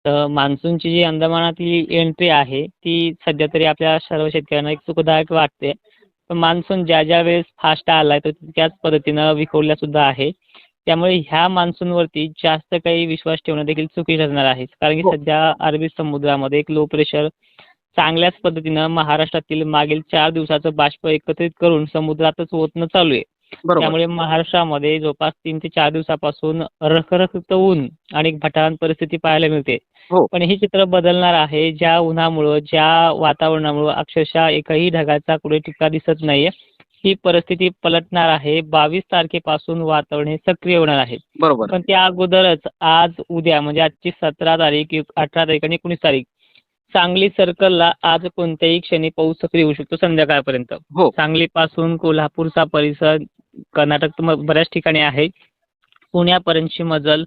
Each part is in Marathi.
तर मान्सूनची जी अंदमानातली एंट्री आहे, ती सध्या तरी आपल्या सर्व शेतकऱ्यांना एक सुखदायक वाटते. पण मान्सून ज्या वेळेस फास्ट आलाय, तर त्याच पद्धतीनं विखुरलासुद्धा आहे. त्यामुळे ह्या मान्सूनवरती जास्त काही विश्वास ठेवणं देखील चुकीचं ठरणार आहे. कारण की हो, सध्या अरबी समुद्रामध्ये एक लो प्रेशर चांगल्याच पद्धतीनं महाराष्ट्रातील मागील 4 दिवसाचं बाष्प एकत्रित करून समुद्रातच ओतणं चालू आहे. बरोबर. त्यामुळे महाराष्ट्रामध्ये जवळपास 3 ते 4 दिवसापासून रखरखीत ऊन आणि एक भटारण परिस्थिती पाहायला मिळते. हो, पण हे चित्र बदलणार आहे. ज्या उन्हामुळं, ज्या वातावरणामुळं अक्षरशः एकही ढगाचा कुठे ठिपका दिसत नाहीये. ही परिस्थिती पलटणार आहे. 22 तारखेपासून वातावरण हे सक्रिय होणार आहे. बरोबर. पण त्या अगोदरच आज, उद्या म्हणजे आजची 17 तारीख, 18 तारीख आणि 19 तारीख सांगली सर्कलला आज कोणत्याही क्षणी पाऊस सक्रिय होऊ शकतो संध्याकाळपर्यंत. हो, सांगलीपासून कोल्हापूरचा परिसर, कर्नाटक बऱ्याच ठिकाणी आहे. पुण्यापर्यंतची मजल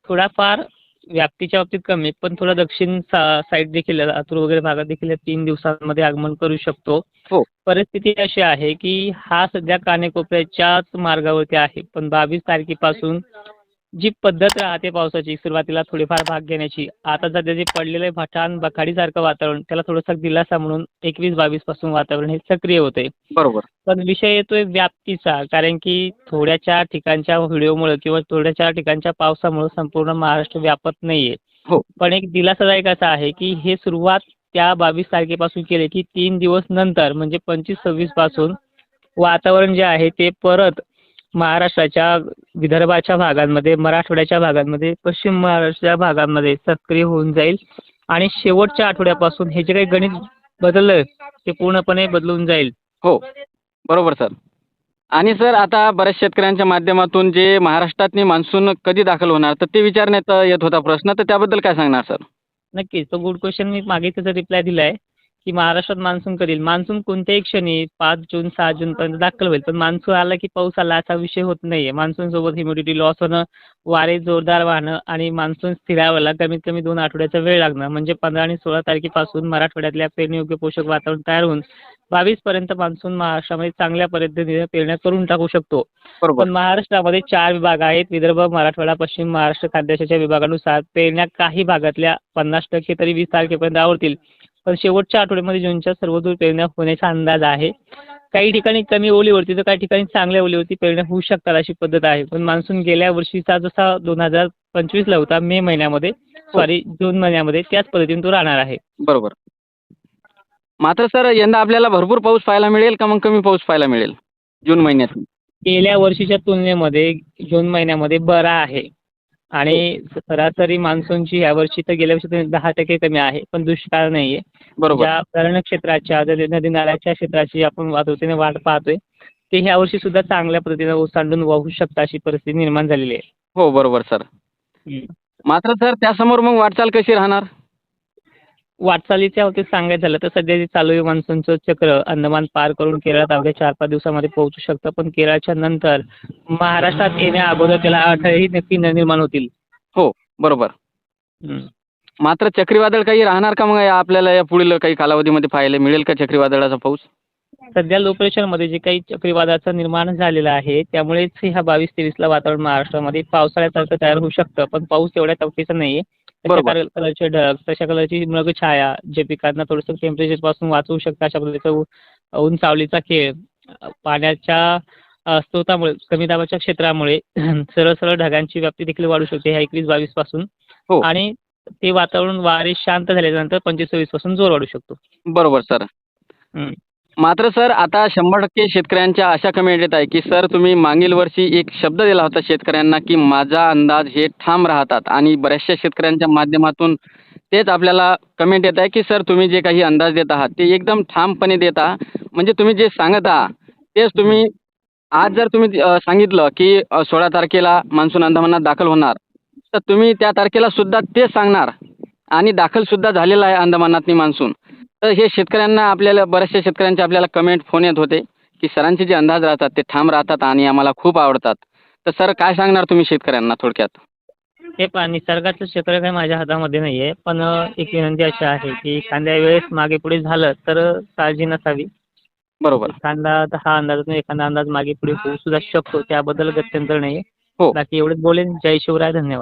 थोडाफार व्याप्तीच्या बाबतीत कमी, पण थोडा दक्षिण साईड देखील लातूर वगैरे भागात देखील 3 दिवसांमध्ये आगमन करू शकतो. हो. परिस्थिती अशी आहे की हा सध्या कानेकोपऱ्याच्याच मार्गावरती आहे. पण 22 तारखेपासून जी पद्धत राहते पावसाची सुरुवातीला थोडीफार भाग घेण्याची, आता सध्या जे पडलेलं आहे भटान बखाडीसारखं वातावरण, त्याला थोडासा दिलासा म्हणून 21-22 पासून वातावरण हे सक्रिय होते. बरोबर. पण विषय येतोय व्याप्तीचा, कारण की थोड्याच्या ठिकाणच्या व्हिडिओमुळे किंवा थोड्याच्या ठिकाणच्या पावसामुळे संपूर्ण महाराष्ट्र व्यापत नाहीये. हो, पण एक दिलासादायक असं आहे की हे सुरुवात त्या 22 तारखेपासून केली की 3 दिवस नंतर म्हणजे 25-26 पासून वातावरण जे आहे ते परत महाराष्ट्राच्या विदर्भाच्या भागांमध्ये, मराठवाड्याच्या भागांमध्ये, पश्चिम महाराष्ट्राच्या भागांमध्ये सक्रिय होऊन जाईल आणि शेवटच्या आठवड्यापासून हे जे काही गणित बदललं ते पूर्णपणे बदलून जाईल. हो. बरोबर सर. आणि सर आता बऱ्याच शेतकऱ्यांच्या माध्यमातून जे महाराष्ट्रातनी मान्सून कधी दाखल होणार तर ते विचारण्यात येत होता प्रश्न, तर त्याबद्दल काय सांगणार सर? नक्कीच. तो गुड क्वेशन मी मागे त्याचा रिप्लाय दिलाय, की महाराष्ट्रात मान्सून कधी येईल. मान्सून कोणत्याही क्षणी 5 जून, 6 जूनपर्यंत दाखल होईल. पण मान्सून आला की पाऊस आला असा विषय होत नाहीये. मान्सूनसोबत ह्युमिडिटी लॉस होणं, वारे जोरदार वाहणं आणि मान्सून स्थिरावायला कमीत कमी 2 आठवड्याचा वेळ लागणं. म्हणजे 15 आणि 16 तारखेपासून मराठवाड्यातल्या पेरणीयोग्य पोषक वातावरण तयार होऊन 22 पर्यंत मान्सून महाराष्ट्रामध्ये चांगल्या पद्धतीने पेरण्या करून टाकू शकतो. बरोबर. पण महाराष्ट्रामध्ये 4 विभाग आहेत. विदर्भ, मराठवाडा, पश्चिम महाराष्ट्र खानदेशाच्या विभागानुसार पेरण्या काही भागातल्या 50% तरी 20 तारखेपर्यंत आवरतील. पण शेवटच्या आठवड्यामध्ये जूनच्या सर्वदूर पेरण्या होण्याचा अंदाज आहे. काही ठिकाणी कमी ओलीवरती तर काही ठिकाणी चांगल्या ओलीवरती पेरण्या होऊ शकतात अशी पद्धत आहे. पण मान्सून गेल्या वर्षीचा जसा 2025ला होता मे महिन्यामध्ये, हो, सॉरी जून महिन्यामध्ये त्याच पद्धतीने तो राहणार आहे. बरोबर. मात्र सर यंदा आपल्याला भरपूर पाऊस पाहायला मिळेल का मग कमी पाऊस पाहायला मिळेल जून महिन्यात? गेल्या वर्षीच्या तुलनेमध्ये जून महिन्यामध्ये बरा आहे हो, आणि सरासरी मान्सूनची यावर्षी तर गेल्या वर्षी 10% कमी आहे, पण दुष्काळ नाहीये. बरोबर. ज्या धरण क्षेत्राच्या, नदी नाल्याच्या क्षेत्राची आपण आतुरतेने वाट पाहतोय, ते ह्यावर्षी सुद्धा चांगल्या पद्धतीने ओसंडून वाहू शकतात अशी परिस्थिती निर्माण झालेली आहे. हो, बरोबर सर. हं. मात्र सर त्यासमोर मग वाटचाल कशी राहणार? वाटचालीच्या बाबतीत सांगायचं झालं तर सध्या जे चालू आहे मान्सूनचं चक्र अंदमान पार करून केरळात अवघ्या 4-5 दिवसामध्ये पोहोचू शकतं. पण केरळच्या नंतर महाराष्ट्रात येण्या अगोदर त्याला अडथळेही नक्की निर्माण होतील. हो, बरोबर. हं. मात्र चक्रीवादळ काही राहणार का मग आपल्याला या पुढील काही कालावधीमध्ये पाहायला मिळेल का चक्रीवादळाचा पाऊस? सध्या लो प्रेशरमध्ये जे काही चक्रीवादळाचं निर्माण झालेलं आहे, त्यामुळेच ह्या 22-23ला वातावरण महाराष्ट्रामध्ये पावसाळ्यासारखं तयार होऊ शकतं. पण पाऊस तेवढ्या तवकीचा नाहीये. तशा बरोबर. कलरचे ढग, तशा कलरची मृग छाया, जे पिकांना थोडंसं टेम्परेचरपासून वाचवू शकतं अशा पद्धतीचं ऊन सावलीचा खेळ, पाण्याच्या स्रोतामुळे, कमी दाबाच्या क्षेत्रामुळे सरळ सरळ ढगांची व्याप्ती देखील वाढू शकते ह्या 21-22 पासून हो, आणि ते वातावरण वारे शांत झाल्यानंतर 25-26 पासून जोर वाढू शकतो. बरोबर सर. हं. मात्र सर आता 100% शेतकऱ्यांच्या अशा कमेंट येत आहे, की सर तुम्ही मागील वर्षी एक शब्द दिला होता शेतकऱ्यांना, की माझा अंदाज हे ठाम राहतात आणि बऱ्याचशा शेतकऱ्यांच्या माध्यमातून तेच आपल्याला कमेंट येत आहे, की सर तुम्ही जे काही अंदाज देत आहात ते एकदम ठामपणे देत आहात. म्हणजे तुम्ही जे सांगत आहात तेच तुम्ही आज जर तुम्ही सांगितलं, की 16 तारखेला मान्सून अंदमानात दाखल होणार, तर तुम्ही त्या तारखेला सुद्धा तेच सांगणार आणि दाखल सुद्धा झालेला आहे अंदमानातनी मान्सून. तर हे शेतकऱ्यांना आपल्याला बऱ्याचशा शेतकऱ्यांचे आपल्याला कमेंट फोन येत होते, की सरांचे जे अंदाज राहतात ते ठाम राहतात आणि आम्हाला खूप आवडतात. तर सर काय सांगणार तुम्ही शेतकऱ्यांना थोडक्यात? हे पहा निसर्गाचं क्षेत्र काही माझ्या हातामध्ये नाहीये. पण एक विनंती अशी आहे, की एखाद्या वेळेस मागे-पुढे झालं तर काळजी नसावी. बरोबर. एखादा 10 अंदाजातून एखादा अंदाज मागे-पुढे होऊ सुद्धा शकतो. त्याबद्दल गत्यंतर नाहीये. हो. बाकी एवढंच बोलेन. जय शिवराय. धन्यवाद.